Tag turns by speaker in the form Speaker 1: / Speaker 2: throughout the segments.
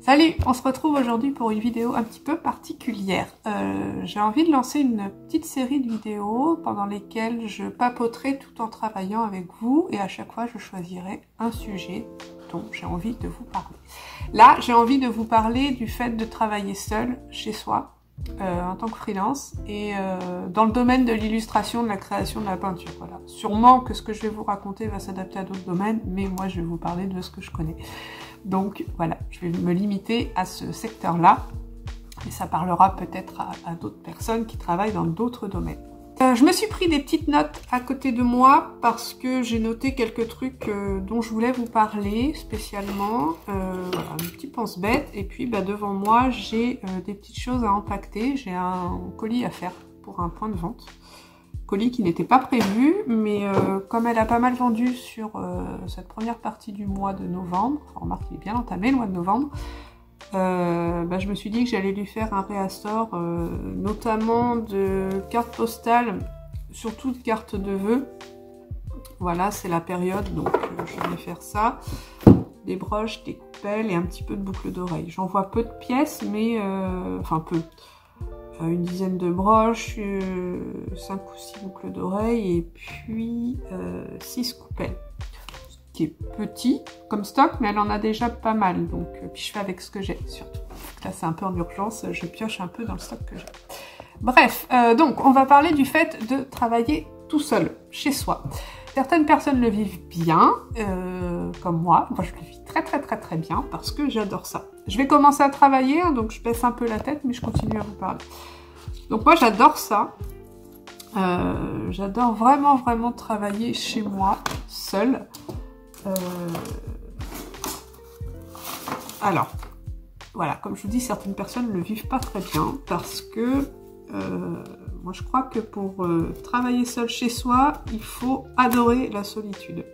Speaker 1: Salut, on se retrouve aujourd'hui pour une vidéo un petit peu particulière. J'ai envie de lancer une petite série de vidéos pendant lesquelles je papoterai tout en travaillant avec vous et à chaque fois je choisirai un sujet dont j'ai envie de vous parler. Là, j'ai envie de vous parler du fait de travailler seul chez soi en tant que freelance et dans le domaine de l'illustration, de la création, de la peinture. Voilà. Sûrement que ce que je vais vous raconter va s'adapter à d'autres domaines, mais moi je vais vous parler de ce que je connais. Donc voilà, je vais me limiter à ce secteur-là et ça parlera peut-être à d'autres personnes qui travaillent dans d'autres domaines. Je me suis pris des petites notes à côté de moi parce que j'ai noté quelques trucs dont je voulais vous parler spécialement. Voilà, un petit pense-bête. Et puis devant moi, j'ai des petites choses à empaqueter. J'ai un colis à faire pour un point de vente. Colis qui n'était pas prévu, mais comme elle a pas mal vendu sur cette première partie du mois de novembre, enfin remarque il est bien entamé le mois de novembre, je me suis dit que j'allais lui faire un réassort, notamment de cartes postales, surtout de cartes de vœux. Voilà, c'est la période, donc je vais faire ça. Des broches, des coupelles et un petit peu de boucles d'oreilles. J'en vois peu de pièces, mais enfin peu. Une dizaine de broches, 5 ou 6 boucles d'oreilles et puis 6 coupelles. Ce qui est petit comme stock, mais elle en a déjà pas mal. Donc, puis je fais avec ce que j'ai surtout. Là, c'est un peu en urgence, je pioche un peu dans le stock que j'ai. Bref, donc on va parler du fait de travailler tout seul, chez soi. Certaines personnes le vivent bien, comme moi. Moi, je le vis très bien parce que j'adore ça. Je vais commencer à travailler, hein, donc je baisse un peu la tête, mais je continue à vous parler. Donc moi, j'adore ça. J'adore vraiment travailler chez moi, seule. Alors, voilà, comme je vous dis, certaines personnes ne le vivent pas très bien parce que moi, je crois que pour travailler seul chez soi, il faut adorer la solitude.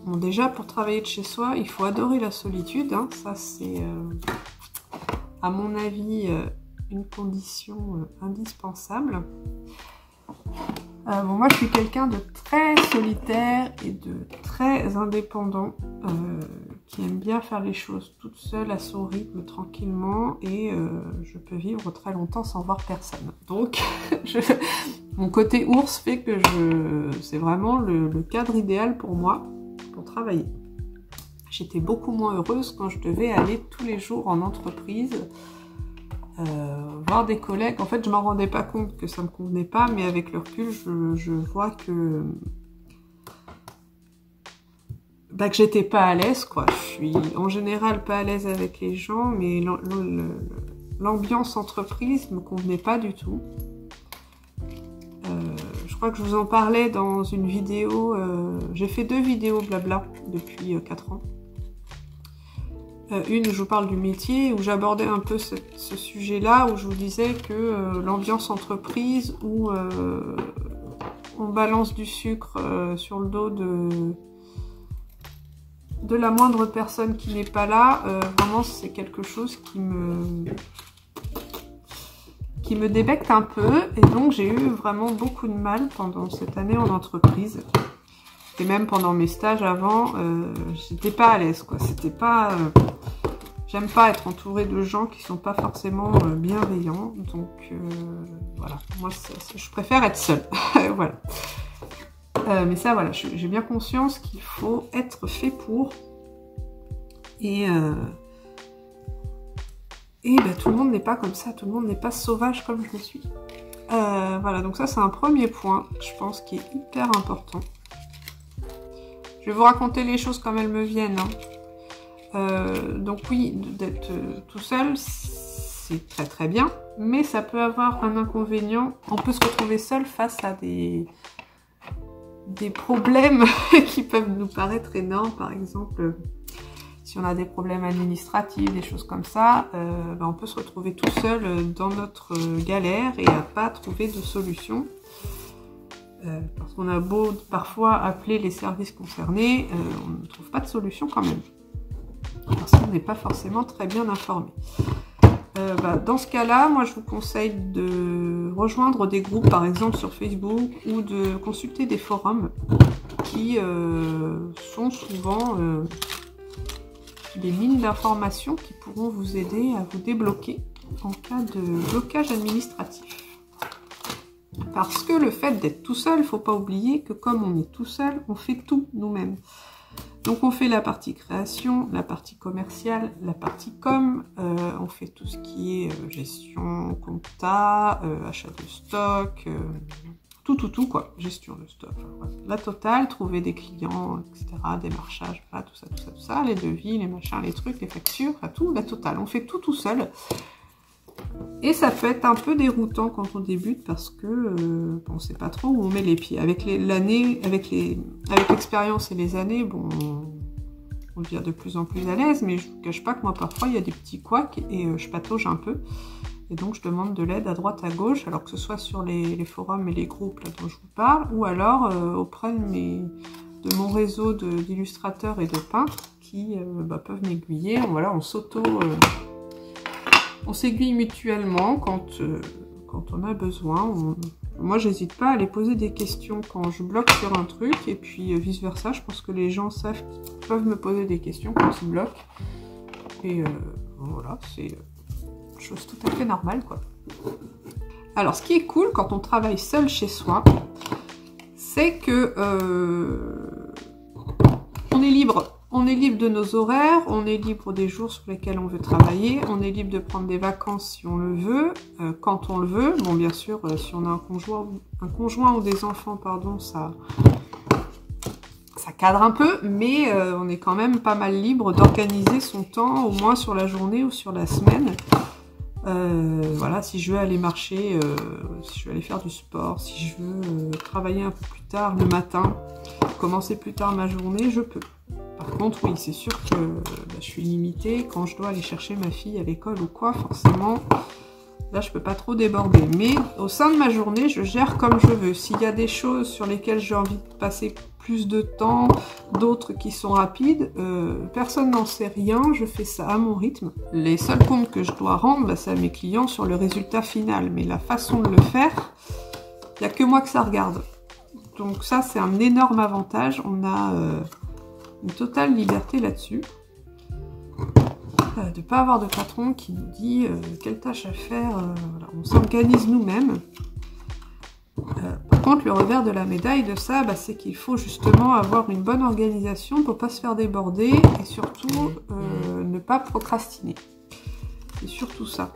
Speaker 1: Bon, déjà, pour travailler de chez soi, il faut adorer la solitude. Hein. Ça, c'est, à mon avis, une condition indispensable. Bon, moi, je suis quelqu'un de très solitaire et de très indépendant, qui aime bien faire les choses toute seule, à son rythme, tranquillement, et je peux vivre très longtemps sans voir personne. Donc, mon côté ours fait que c'est vraiment le cadre idéal pour moi, pour travailler. J'étais beaucoup moins heureuse quand je devais aller tous les jours en entreprise, voir des collègues. En fait, je m'en rendais pas compte que ça me convenait pas, mais avec le recul, je vois que j'étais pas à l'aise, quoi. Je suis en général pas à l'aise avec les gens, mais l'ambiance entreprise me convenait pas du tout. Je crois que je vous en parlais dans une vidéo, j'ai fait 2 vidéos blabla depuis 4 ans. Une où je vous parle du métier, où j'abordais un peu ce sujet-là, où je vous disais que l'ambiance entreprise, où on balance du sucre sur le dos de la moindre personne qui n'est pas là, vraiment c'est quelque chose qui me débecte un peu, et donc j'ai eu vraiment beaucoup de mal pendant cette année en entreprise. Et même pendant mes stages avant, j'étais pas à l'aise, quoi. C'était pas... j'aime pas être entourée de gens qui sont pas forcément bienveillants. Donc, voilà. Moi, je préfère être seule. Voilà. Mais ça, voilà. J'ai bien conscience qu'il faut être fait pour. Et tout le monde n'est pas comme ça. Tout le monde n'est pas sauvage comme je le suis. Voilà. Donc ça, c'est un premier point, je pense, qui est hyper important. Je vais vous raconter les choses comme elles me viennent. Hein. Donc oui, d'être tout seul, c'est très bien, mais ça peut avoir un inconvénient. On peut se retrouver seul face à des problèmes qui peuvent nous paraître énormes. Par exemple, si on a des problèmes administratifs, des choses comme ça, on peut se retrouver tout seul dans notre galère et à pas trouver de solution. Parce qu'on a beau parfois appeler les services concernés, on ne trouve pas de solution quand même. parce qu'on n'est pas forcément très bien informé. Dans ce cas-là, moi je vous conseille de rejoindre des groupes, par exemple sur Facebook, ou de consulter des forums qui sont souvent des mines d'informations qui pourront vous aider à vous débloquer en cas de blocage administratif. Parce que le fait d'être tout seul, il ne faut pas oublier que comme on est tout seul, on fait tout nous-mêmes. Donc on fait la partie création, la partie commerciale, la partie com, on fait tout ce qui est gestion, compta, achat de stock, tout quoi, gestion de stock, voilà. La totale, trouver des clients, etc., démarchage, voilà, tout ça, les devis, les machins, les trucs, les factures, enfin, tout, la totale, on fait tout seul. Et ça peut être un peu déroutant quand on débute parce que on sait pas trop où on met les pieds. Avec l'expérience et les années, bon, on devient de plus en plus à l'aise, mais je vous cache pas que moi parfois il y a des petits couacs et je patauge un peu. Et donc je demande de l'aide à droite à gauche, alors que ce soit sur les forums et les groupes là, dont je vous parle, ou alors auprès de mon réseau d'illustrateurs et de peintres qui peuvent m'aiguiller. Voilà, on s'aiguille mutuellement quand on a besoin. Moi, j'hésite pas à aller poser des questions quand je bloque sur un truc, et puis vice-versa. Je pense que les gens savent qu'ils peuvent me poser des questions quand ils bloquent. Et voilà, c'est une chose tout à fait normale, quoi. Alors, ce qui est cool quand on travaille seul chez soi, c'est que on est libre. On est libre de nos horaires, on est libre des jours sur lesquels on veut travailler, on est libre de prendre des vacances si on le veut, quand on le veut. Bon, bien sûr, si on a un conjoint ou des enfants, pardon, ça cadre un peu, mais on est quand même pas mal libre d'organiser son temps, au moins sur la journée ou sur la semaine. Voilà, si je veux aller marcher, si je veux aller faire du sport, si je veux travailler un peu plus tard le matin, commencer plus tard ma journée, je peux. Par contre, oui, c'est sûr que je suis limitée. Quand je dois aller chercher ma fille à l'école ou quoi, forcément, là, je peux pas trop déborder. Mais au sein de ma journée, je gère comme je veux. S'il y a des choses sur lesquelles j'ai envie de passer plus de temps, d'autres qui sont rapides, personne n'en sait rien. Je fais ça à mon rythme. Les seuls comptes que je dois rendre, c'est à mes clients sur le résultat final. Mais la façon de le faire, il n'y a que moi que ça regarde. Donc ça, c'est un énorme avantage. On a une totale liberté là-dessus. De ne pas avoir de patron qui nous dit quelle tâche à faire. Voilà. On s'organise nous-mêmes. Par contre, le revers de la médaille de ça, c'est qu'il faut justement avoir une bonne organisation pour ne pas se faire déborder et surtout ne pas procrastiner. C'est surtout ça.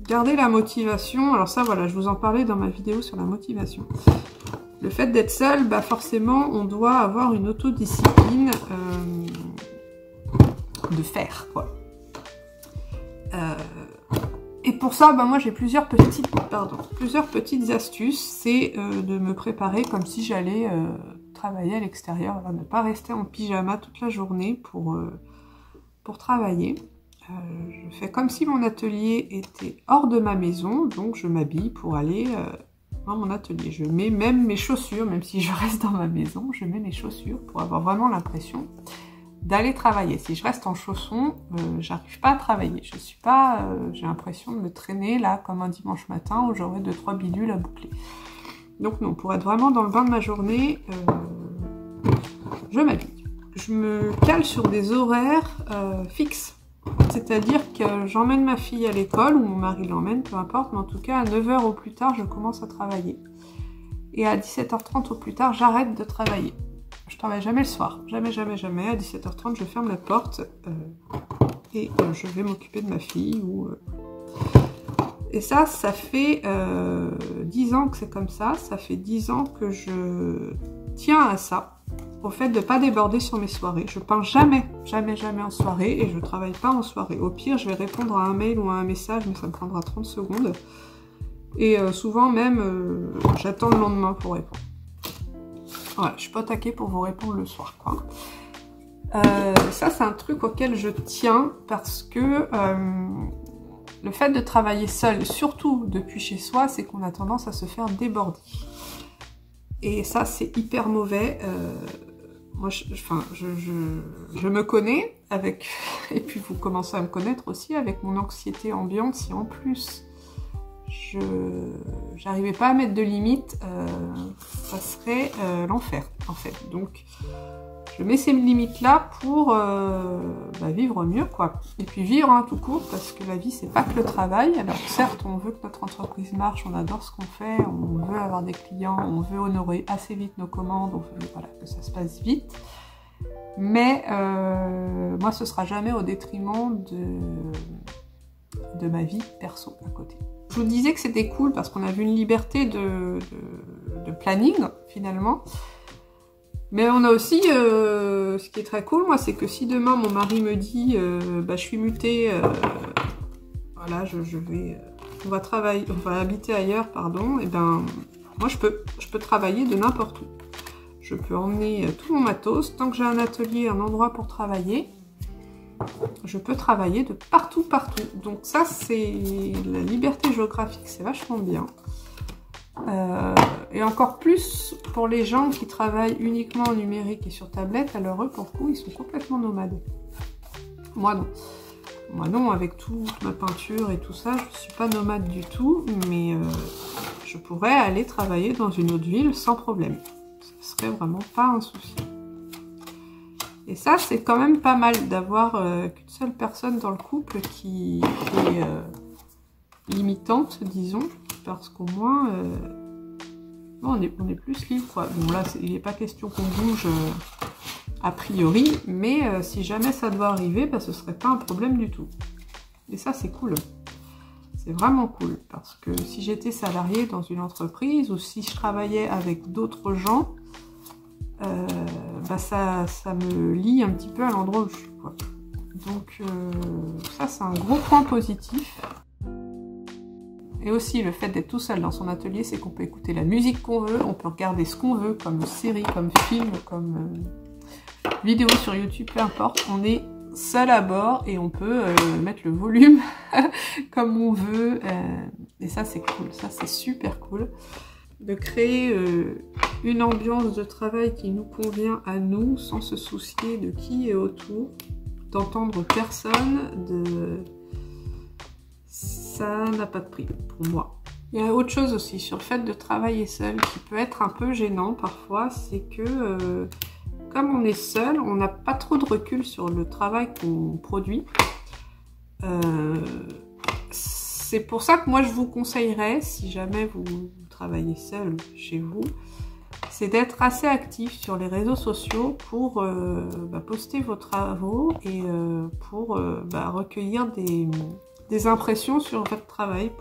Speaker 1: Garder la motivation. Alors ça, voilà, je vous en parlais dans ma vidéo sur la motivation. Le fait d'être seul, forcément, on doit avoir une autodiscipline de faire, quoi. Et pour ça, moi, j'ai plusieurs petites astuces. C'est de me préparer comme si j'allais travailler à l'extérieur, ne pas rester en pyjama toute la journée pour travailler. Je fais comme si mon atelier était hors de ma maison, donc je m'habille pour aller dans mon atelier. Je mets même mes chaussures, même si je reste dans ma maison, je mets mes chaussures pour avoir vraiment l'impression d'aller travailler. Si je reste en chaussons, j'arrive pas à travailler. Je suis pas, j'ai l'impression de me traîner là comme un dimanche matin où j'aurais 2-3 bidules à boucler. Donc non, pour être vraiment dans le bain de ma journée, je m'habille. Je me cale sur des horaires fixes. C'est-à-dire que j'emmène ma fille à l'école, ou mon mari l'emmène, peu importe, mais en tout cas à 9h au plus tard, je commence à travailler. Et à 17h30 au plus tard, j'arrête de travailler. Je travaille jamais le soir, jamais. À 17h30, je ferme la porte et je vais m'occuper de ma fille. Et ça fait 10 ans que c'est comme ça. Ça fait 10 ans que je tiens à ça. Au fait de ne pas déborder sur mes soirées. Je peins jamais en soirée et je ne travaille pas en soirée. Au pire, je vais répondre à un mail ou à un message, mais ça me prendra 30 secondes. Et souvent même, j'attends le lendemain pour répondre. Voilà, je suis pas taquée pour vous répondre le soir, quoi. Ça, c'est un truc auquel je tiens parce que le fait de travailler seul, surtout depuis chez soi, c'est qu'on a tendance à se faire déborder. Et ça, c'est hyper mauvais. moi, je me connais avec, et puis vous commencez à me connaître aussi avec mon anxiété ambiante. Si en plus j'arrivais pas à mettre de limites, ça serait l'enfer en fait. Donc je mets ces limites-là pour vivre mieux, quoi. Et puis vivre tout court, parce que la vie, c'est pas que le travail. Alors certes, on veut que notre entreprise marche, on adore ce qu'on fait, on veut avoir des clients, on veut honorer assez vite nos commandes, on veut que ça se passe vite. Mais moi, ce sera jamais au détriment de ma vie perso à côté. Je vous disais que c'était cool parce qu'on avait une liberté de planning, finalement. Mais on a aussi, ce qui est très cool, moi, c'est que si demain mon mari me dit, je suis mutée, voilà, on va habiter ailleurs, pardon, et ben, moi je peux travailler de n'importe où. Je peux emmener tout mon matos, tant que j'ai un atelier, un endroit pour travailler, je peux travailler de partout. Donc ça, c'est la liberté géographique, c'est vachement bien. Et encore plus pour les gens qui travaillent uniquement en numérique et sur tablette, alors eux, pour le coup, ils sont complètement nomades. Moi non. Moi non, avec toute ma peinture et tout ça, je ne suis pas nomade du tout, mais je pourrais aller travailler dans une autre ville sans problème. Ce serait vraiment pas un souci. Et ça, c'est quand même pas mal d'avoir qu'une seule personne dans le couple qui est limitante, disons, parce qu'au moins, on est plus libre, quoi. Bon, là, il n'est pas question qu'on bouge a priori, mais si jamais ça doit arriver, ce serait pas un problème du tout. Et ça, c'est cool. C'est vraiment cool, parce que si j'étais salariée dans une entreprise, ou si je travaillais avec d'autres gens, ça me lie un petit peu à l'endroit où je suis, quoi. Donc ça, c'est un gros point positif. Et aussi le fait d'être tout seul dans son atelier, c'est qu'on peut écouter la musique qu'on veut, on peut regarder ce qu'on veut, comme série, comme film, comme vidéo sur YouTube, peu importe. On est seul à bord et on peut mettre le volume comme on veut. Et ça, c'est cool, ça c'est super cool. De créer une ambiance de travail qui nous convient à nous, sans se soucier de qui est autour, d'entendre personne, ça n'a pas de prix pour moi. Il y a autre chose aussi sur le fait de travailler seul qui peut être un peu gênant parfois, c'est que comme on est seul, on n'a pas trop de recul sur le travail qu'on produit. C'est pour ça que moi je vous conseillerais, si jamais vous travaillez seul chez vous, c'est d'être assez actif sur les réseaux sociaux pour poster vos travaux et pour recueillir des impressions sur votre travail,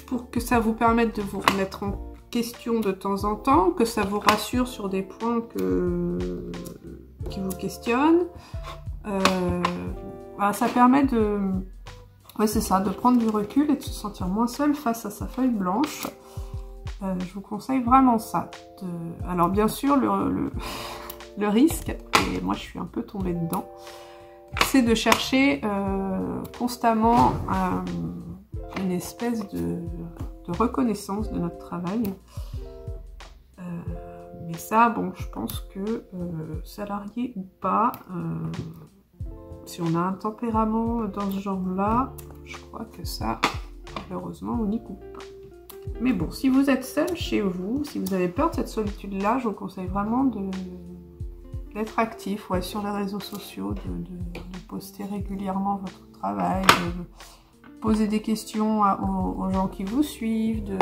Speaker 1: pour que ça vous permette de vous remettre en question de temps en temps, que ça vous rassure sur des points qui vous questionnent. Ça permet de prendre du recul et de se sentir moins seul face à sa feuille blanche. Je vous conseille vraiment ça. Alors bien sûr, le risque, et moi je suis un peu tombée dedans, c'est de chercher constamment une espèce de reconnaissance de notre travail. Mais ça, bon, je pense que salarié ou pas, si on a un tempérament dans ce genre-là, je crois que ça, malheureusement, on n'y coupe pas. Mais bon, si vous êtes seul chez vous, si vous avez peur de cette solitude-là, je vous conseille vraiment d'être actif sur les réseaux sociaux, de poster régulièrement votre travail, de poser des questions aux gens qui vous suivent, de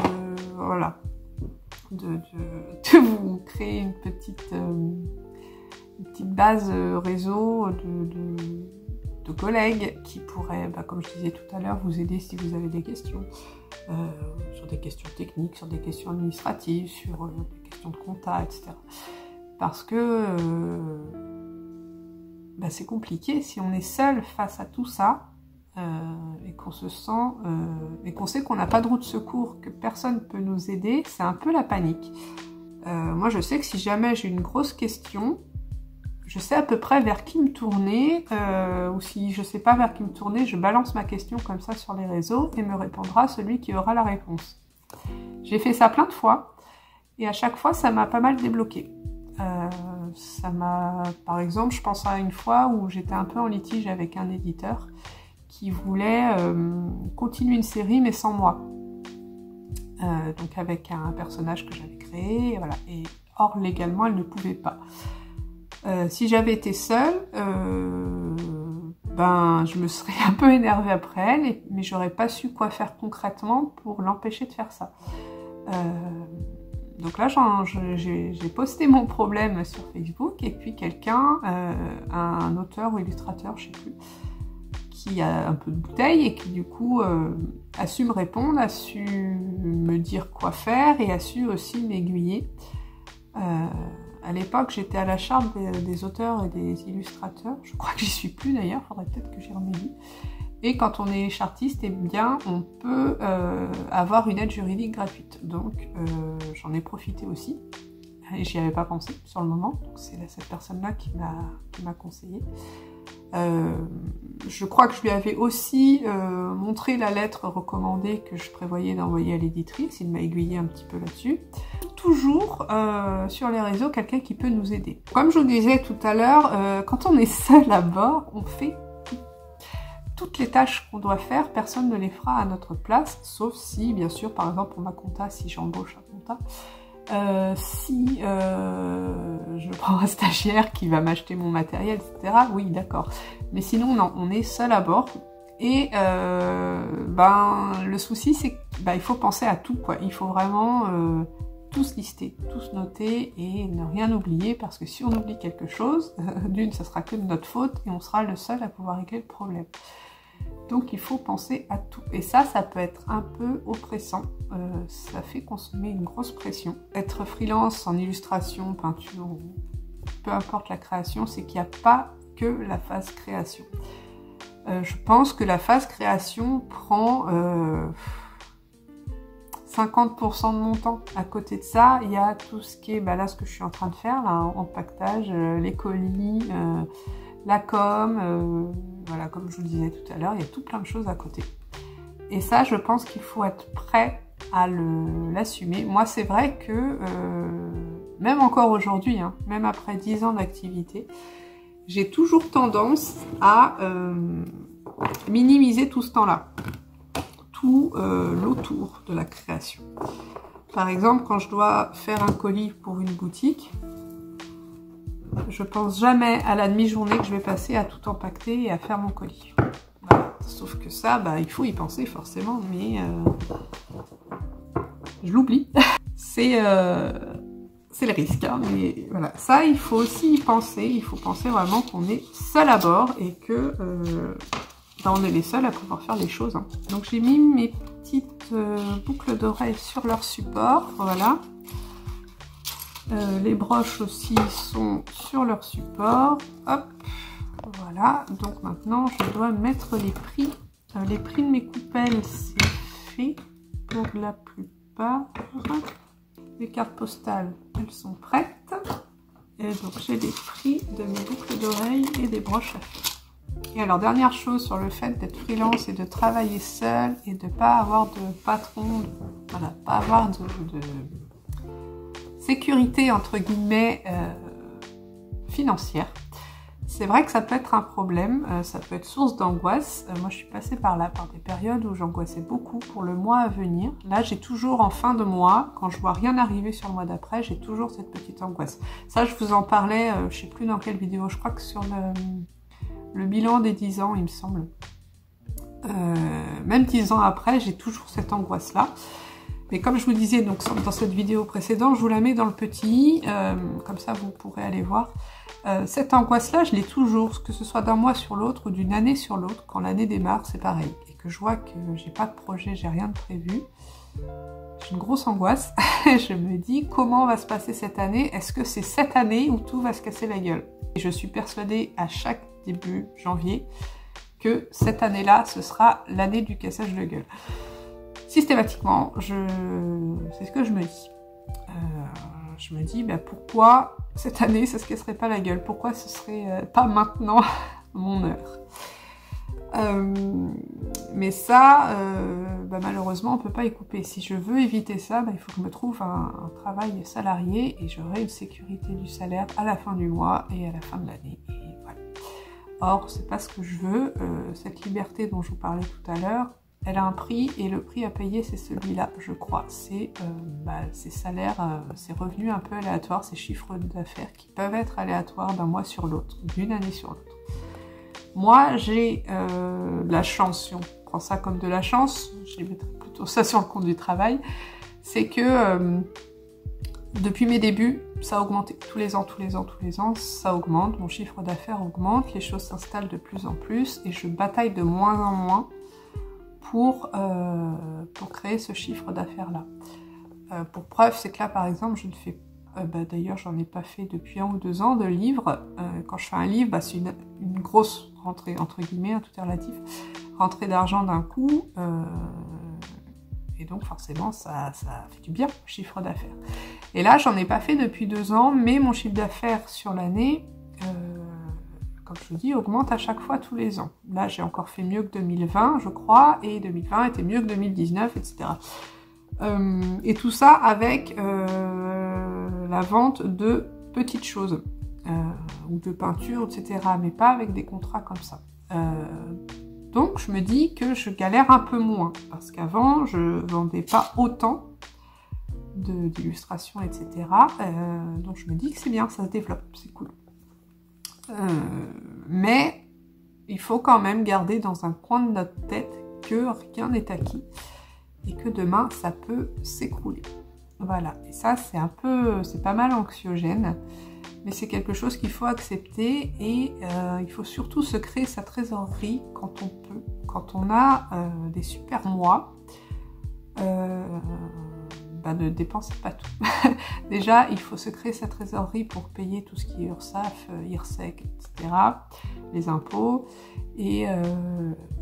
Speaker 1: vous créer une petite base réseau de collègues qui pourraient, comme je disais tout à l'heure, vous aider si vous avez des questions, sur des questions techniques, sur des questions administratives, sur des questions de compta, etc. Parce que c'est compliqué si on est seul face à tout ça et qu'on se sent et qu'on sait qu'on n'a pas de roue de secours, que personne ne peut nous aider, c'est un peu la panique. Moi je sais que si jamais j'ai une grosse question, je sais à peu près vers qui me tourner, ou si je ne sais pas vers qui me tourner, je balance ma question comme ça sur les réseaux et me répondra celui qui aura la réponse. J'ai fait ça plein de fois et à chaque fois ça m'a pas mal débloqué. Ça m'a, par exemple, je pense à une fois où j'étais un peu en litige avec un éditeur qui voulait continuer une série mais sans moi. Donc avec un personnage que j'avais créé, voilà. Et or légalement elle ne pouvait pas. Si j'avais été seule, ben je me serais un peu énervée après elle, mais j'aurais pas su quoi faire concrètement pour l'empêcher de faire ça. Donc là j'ai posté mon problème sur Facebook et puis quelqu'un, un auteur ou illustrateur, je sais plus, qui a un peu de bouteille et qui du coup a su me répondre, a su me dire quoi faire et a su aussi m'aiguiller. À l'époque, j'étais à la charte des auteurs et des illustrateurs. Je crois que j'y suis plus d'ailleurs, faudrait peut-être que j'y remédie. Et quand on est chartiste, eh bien, on peut avoir une aide juridique gratuite. Donc, j'en ai profité aussi. Et j'y avais pas pensé sur le moment. Donc, c'est cette personne-là qui m'a conseillé. Je crois que je lui avais aussi montré la lettre recommandée que je prévoyais d'envoyer à l'éditrice. Il m'a aiguillé un petit peu là-dessus. Toujours sur les réseaux, quelqu'un qui peut nous aider. Comme je vous disais tout à l'heure, quand on est seul à bord, on fait tout. Toutes les tâches qu'on doit faire, personne ne les fera à notre place, sauf si, bien sûr, par exemple, pour ma compta, si j'embauche un compta, si je prends un stagiaire qui va m'acheter mon matériel, etc. Oui, d'accord. Mais sinon, non, on est seul à bord. Et ben, le souci, c'est qu'il faut penser à tout, quoi. Il faut vraiment tous lister, tous noter et ne rien oublier, parce que si on oublie quelque chose, d'une, ça sera que de notre faute et on sera le seul à pouvoir régler le problème. Donc il faut penser à tout. Et ça peut être un peu oppressant. Ça fait consommer une grosse pression. Être freelance en illustration, peinture, peu importe la création, c'est qu'il n'y a pas que la phase création. Je pense que la phase création prend 50% de mon temps. À côté de ça, il y a tout ce qui est, là, ce que je suis en train de faire, là, en paquetage, les colis, la com, voilà, comme je vous le disais tout à l'heure, il y a tout plein de choses à côté. Et ça, je pense qu'il faut être prêt à l'assumer. Moi, c'est vrai que, même encore aujourd'hui, hein, même après 10 ans d'activité, j'ai toujours tendance à minimiser tout ce temps-là. Tout l'autour de la création. Par exemple, quand je dois faire un colis pour une boutique, je pense jamais à la demi-journée que je vais passer à tout empaqueter et à faire mon colis. Voilà. Sauf que ça, il faut y penser forcément, mais je l'oublie. C'est le risque, hein, mais voilà. Ça, il faut aussi y penser. Il faut penser vraiment qu'on est seul à bord et que on est les seuls à pouvoir faire les choses. Hein. Donc j'ai mis mes petites boucles d'oreilles sur leur support, voilà. Les broches aussi sont sur leur support. Hop, voilà. Donc maintenant, je dois mettre les prix. Les prix de mes coupelles, c'est fait pour la plupart. Les cartes postales, elles sont prêtes. Et donc j'ai les prix de mes boucles d'oreilles et des broches à faire. Et alors, dernière chose sur le fait d'être freelance et de travailler seul et de ne pas avoir de patron, voilà, pas avoir de sécurité, entre guillemets, financière. C'est vrai que ça peut être un problème, ça peut être source d'angoisse. Moi, je suis passée par là, par des périodes où j'angoissais beaucoup pour le mois à venir. Là, j'ai toujours en fin de mois, quand je vois rien arriver sur le mois d'après, j'ai toujours cette petite angoisse. Ça, je vous en parlais, je sais plus dans quelle vidéo, je crois que sur le bilan des 10 ans, il me semble. Même 10 ans après, j'ai toujours cette angoisse-là. Mais comme je vous disais donc dans cette vidéo précédente, je vous la mets dans le petit, comme ça vous pourrez aller voir. Cette angoisse-là, je l'ai toujours, que ce soit d'un mois sur l'autre ou d'une année sur l'autre. Quand l'année démarre, c'est pareil. Et que je vois que j'ai pas de projet, j'ai rien de prévu. J'ai une grosse angoisse. Je me dis, comment va se passer cette année? Est-ce que c'est cette année où tout va se casser la gueule? Et je suis persuadée à chaque début janvier que cette année-là, ce sera l'année du cassage de gueule. Systématiquement, c'est ce que je me dis. Je me dis, pourquoi cette année, ça se casserait pas la gueule? Pourquoi ce serait pas maintenant mon heure? Mais ça, bah, malheureusement on peut pas y couper. Si je veux éviter ça, bah, il faut que je me trouve un travail salarié et j'aurai une sécurité du salaire à la fin du mois et à la fin de l'année. Et voilà. Or, c'est pas ce que je veux. Cette liberté dont je vous parlais tout à l'heure, elle a un prix et le prix à payer, c'est celui-là, je crois. C'est ces salaires, ces revenus un peu aléatoires, ces chiffres d'affaires qui peuvent être aléatoires d'un mois sur l'autre, d'une année sur l'autre. Moi, j'ai de la chance, si on prend ça comme de la chance, je mettrais plutôt ça sur le compte du travail, c'est que depuis mes débuts, ça a augmenté tous les ans, ça augmente, mon chiffre d'affaires augmente, les choses s'installent de plus en plus et je bataille de moins en moins pour créer ce chiffre d'affaires-là. Pour preuve, c'est que là, par exemple, je ne fais d'ailleurs, j'en ai pas fait depuis 1 ou 2 ans de livres. Quand je fais un livre, c'est une grosse rentrée, entre guillemets, tout est relatif, rentrée d'argent d'un coup. Et donc, forcément, ça fait du bien, chiffre d'affaires. Et là, j'en ai pas fait depuis 2 ans, mais mon chiffre d'affaires sur l'année, comme je vous dis, augmente à chaque fois tous les ans. Là, j'ai encore fait mieux que 2020, je crois, et 2020 était mieux que 2019, etc. Et tout ça avec la vente de petites choses, ou de peinture, etc. Mais pas avec des contrats comme ça. Donc je me dis que je galère un peu moins, parce qu'avant je vendais pas autant d'illustrations, etc. Donc je me dis que c'est bien, ça se développe, c'est cool. Mais il faut quand même garder dans un coin de notre tête que rien n'est acquis et que demain ça peut s'écrouler. Voilà, et ça c'est pas mal anxiogène, mais c'est quelque chose qu'il faut accepter et il faut surtout se créer sa trésorerie quand on peut, quand on a des super mois. Ne dépensez pas tout. Déjà, il faut se créer sa trésorerie pour payer tout ce qui est URSSAF, IRSEC, etc., les impôts, et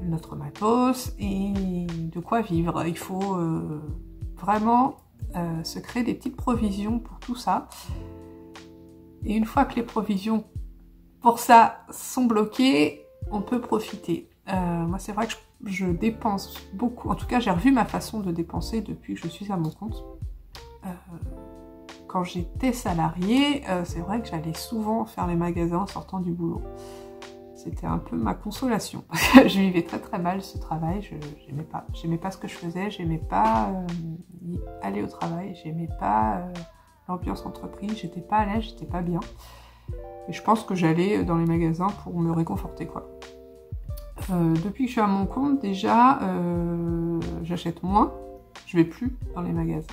Speaker 1: notre matos, et de quoi vivre. Il faut vraiment se créer des petites provisions pour tout ça. Et une fois que les provisions pour ça sont bloquées, on peut profiter. Moi, c'est vrai que je dépense beaucoup. En tout cas, j'ai revu ma façon de dépenser depuis que je suis à mon compte. Quand j'étais salariée, c'est vrai que j'allais souvent faire les magasins en sortant du boulot. C'était un peu ma consolation. Je vivais très très mal ce travail. J'aimais pas ce que je faisais. J'aimais pas aller au travail. J'aimais pas l'ambiance entreprise. J'étais pas à l'aise. J'étais pas bien. Et je pense que j'allais dans les magasins pour me réconforter, quoi. Depuis que je suis à mon compte, déjà, j'achète moins, je vais plus dans les magasins.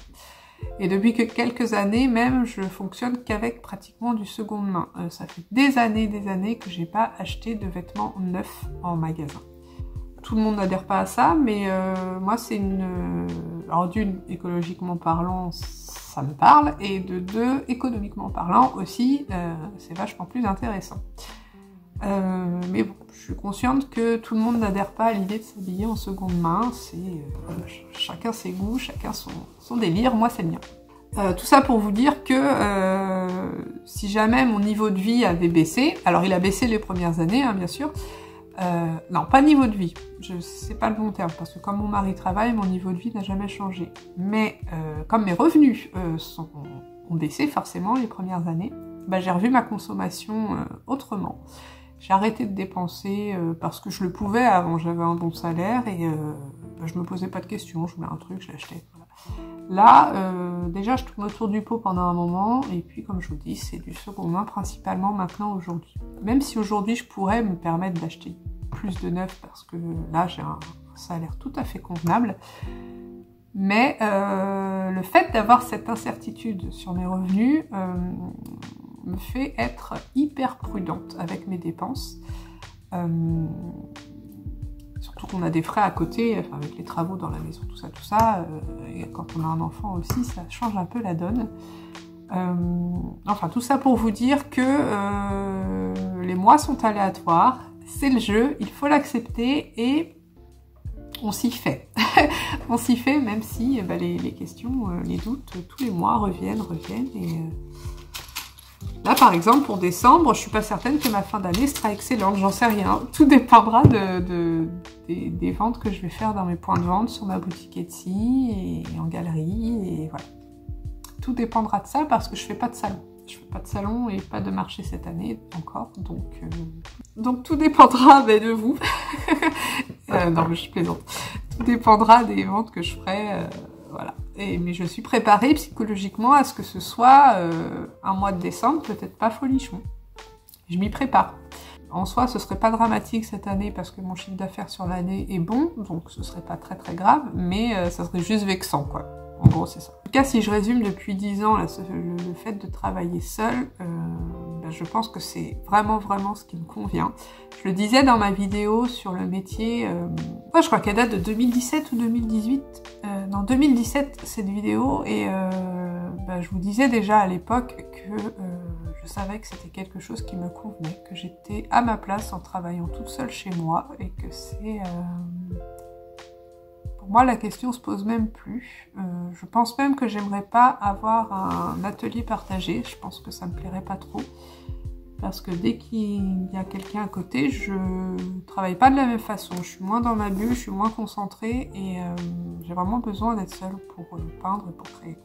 Speaker 1: Et depuis que quelques années même, je fonctionne qu'avec pratiquement du seconde main. Ça fait des années que j'ai pas acheté de vêtements neufs en magasin. Tout le monde n'adhère pas à ça, mais moi c'est une... Alors d'une, écologiquement parlant, ça me parle, et de deux, économiquement parlant aussi, c'est vachement plus intéressant. Mais bon, je suis consciente que tout le monde n'adhère pas à l'idée de s'habiller en seconde main, c'est chacun ses goûts, chacun son délire, moi c'est le mien. Tout ça pour vous dire que si jamais mon niveau de vie avait baissé, alors il a baissé les premières années, hein, bien sûr, non, pas niveau de vie, c'est pas le bon terme, parce que comme mon mari travaille, mon niveau de vie n'a jamais changé. Mais comme mes revenus ont baissé forcément les premières années, bah, j'ai revu ma consommation autrement. J'ai arrêté de dépenser parce que je le pouvais avant, j'avais un bon salaire et je me posais pas de questions, je voulais un truc, je l'achetais. Voilà. Là, déjà je tourne autour du pot pendant un moment et puis comme je vous dis, c'est du second main principalement maintenant aujourd'hui. Même si aujourd'hui je pourrais me permettre d'acheter plus de neuf parce que là j'ai un salaire tout à fait convenable. Mais le fait d'avoir cette incertitude sur mes revenus me fait être hyper prudente avec mes dépenses. Surtout qu'on a des frais à côté, enfin, avec les travaux dans la maison, tout ça. Et quand on a un enfant aussi, ça change un peu la donne. Enfin, tout ça pour vous dire que les mois sont aléatoires, c'est le jeu, il faut l'accepter et on s'y fait. On s'y fait même si les questions, les doutes, tous les mois reviennent Là, par exemple, pour décembre, je suis pas certaine que ma fin d'année sera excellente, j'en sais rien. Tout dépendra des ventes que je vais faire dans mes points de vente, sur ma boutique Etsy et en galerie, et voilà. Tout dépendra de ça parce que je fais pas de salon. Je fais pas de salon et pas de marché cette année encore, donc tout dépendra de vous. Non, mais je plaisante. Tout dépendra des ventes que je ferai, voilà. Mais je suis préparée psychologiquement à ce que ce soit un mois de décembre, peut-être pas folichon. Je m'y prépare. En soi, ce serait pas dramatique cette année parce que mon chiffre d'affaires sur l'année est bon, donc ce serait pas très très grave, mais ça serait juste vexant, quoi. En gros, c'est ça. En tout cas, si je résume depuis 10 ans, là, le fait de travailler seule, je pense que c'est vraiment ce qui me convient. Je le disais dans ma vidéo sur le métier, je crois qu'elle date de 2017 ou 2018. Non, 2017, cette vidéo, et je vous disais déjà à l'époque que je savais que c'était quelque chose qui me convenait, que j'étais à ma place en travaillant toute seule chez moi, et que c'est... Moi, la question se pose même plus. Je pense même que j'aimerais pas avoir un atelier partagé. Je pense que ça me plairait pas trop. Parce que dès qu'il y a quelqu'un à côté, je travaille pas de la même façon. Je suis moins dans ma bulle, je suis moins concentrée et j'ai vraiment besoin d'être seule pour peindre et pour créer.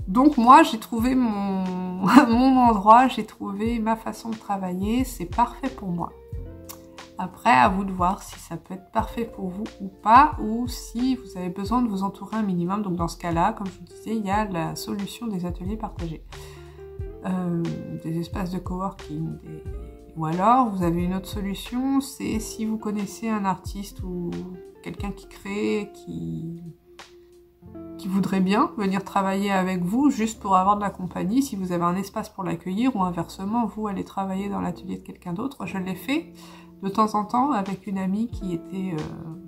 Speaker 1: Donc moi, j'ai trouvé mon endroit, j'ai trouvé ma façon de travailler. C'est parfait pour moi. Après, à vous de voir si ça peut être parfait pour vous ou pas, ou si vous avez besoin de vous entourer un minimum. Donc dans ce cas-là, comme je vous disais, il y a la solution des ateliers partagés. Des espaces de coworking. Ou alors, vous avez une autre solution, c'est si vous connaissez un artiste ou quelqu'un qui crée, qui voudrait bien venir travailler avec vous, juste pour avoir de la compagnie, si vous avez un espace pour l'accueillir, ou inversement, vous allez travailler dans l'atelier de quelqu'un d'autre. Je l'ai fait de temps en temps avec une amie qui était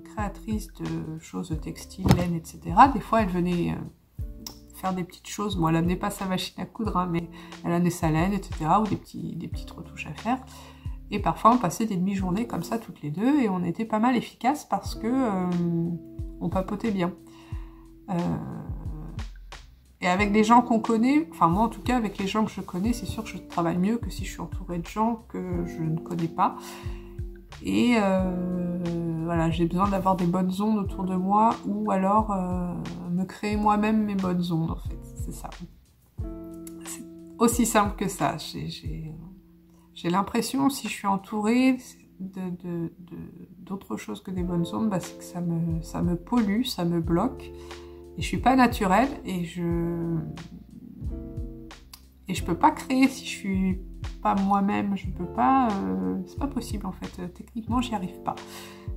Speaker 1: créatrice de choses textiles, laine, etc. Des fois, elle venait faire des petites choses. Bon, elle n'amenait pas sa machine à coudre, hein, mais elle amenait sa laine, etc. ou des petites retouches à faire. Et parfois, on passait des demi-journées comme ça toutes les deux et on était pas mal efficaces parce que on papotait bien. Et avec des gens qu'on connaît, enfin moi en tout cas avec les gens que je connais, c'est sûr que je travaille mieux que si je suis entourée de gens que je ne connais pas. Et voilà, j'ai besoin d'avoir des bonnes ondes autour de moi ou alors me créer moi-même mes bonnes ondes en fait, c'est ça. C'est aussi simple que ça. J'ai l'impression, si je suis entourée d'autre chose que des bonnes ondes, c'est que ça me pollue, ça me bloque. Et je suis pas naturelle et je peux pas créer si je suis pas moi-même, je peux pas, c'est pas possible en fait, techniquement j'y arrive pas,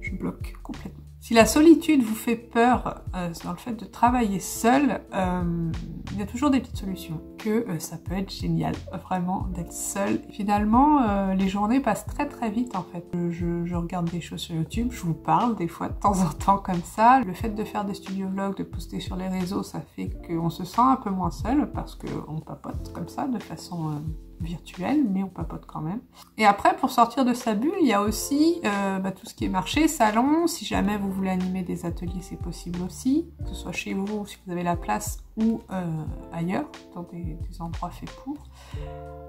Speaker 1: je bloque complètement. Si la solitude vous fait peur dans le fait de travailler seul, il y a toujours des petites solutions, que ça peut être génial, vraiment, d'être seul. Finalement, les journées passent très très vite en fait. Je regarde des choses sur YouTube, je vous parle des fois de temps en temps comme ça. Le fait de faire des studio vlogs, de poster sur les réseaux, ça fait qu'on se sent un peu moins seul parce qu'on papote comme ça de façon virtuelle, mais on papote quand même. Et après, pour sortir de sa bulle, il y a aussi tout ce qui est marché, salon. Si jamais vous voulez animer des ateliers, c'est possible aussi, que ce soit chez vous, si vous avez la place, ou ailleurs, dans des endroits faits pour.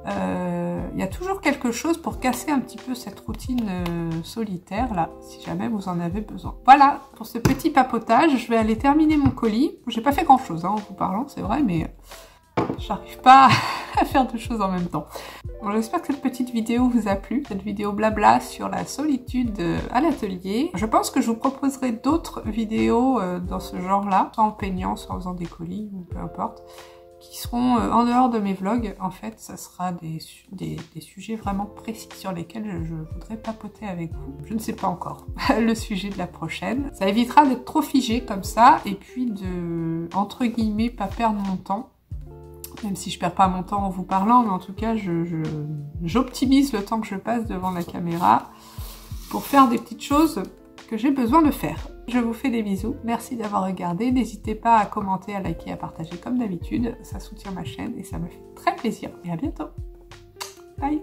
Speaker 1: Il y a toujours quelque chose pour casser un petit peu cette routine solitaire, là, si jamais vous en avez besoin. Voilà, pour ce petit papotage, je vais aller terminer mon colis. J'ai pas fait grand-chose en vous parlant, c'est vrai, mais j'arrive pas à faire deux choses en même temps. Bon, j'espère que cette petite vidéo vous a plu, cette vidéo blabla sur la solitude à l'atelier. Je pense que je vous proposerai d'autres vidéos dans ce genre-là, soit en peignant, soit en faisant des colis, ou peu importe, qui seront en dehors de mes vlogs. En fait, ça sera des sujets vraiment précis sur lesquels je voudrais papoter avec vous. Je ne sais pas encore le sujet de la prochaine. Ça évitera d'être trop figé comme ça, et puis de, entre guillemets, pas perdre mon temps. Même si je perds pas mon temps en vous parlant, mais en tout cas, j'optimise le temps que je passe devant la caméra pour faire des petites choses que j'ai besoin de faire. Je vous fais des bisous, merci d'avoir regardé, n'hésitez pas à commenter, à liker, à partager comme d'habitude, ça soutient ma chaîne et ça me fait très plaisir. Et à bientôt. Bye.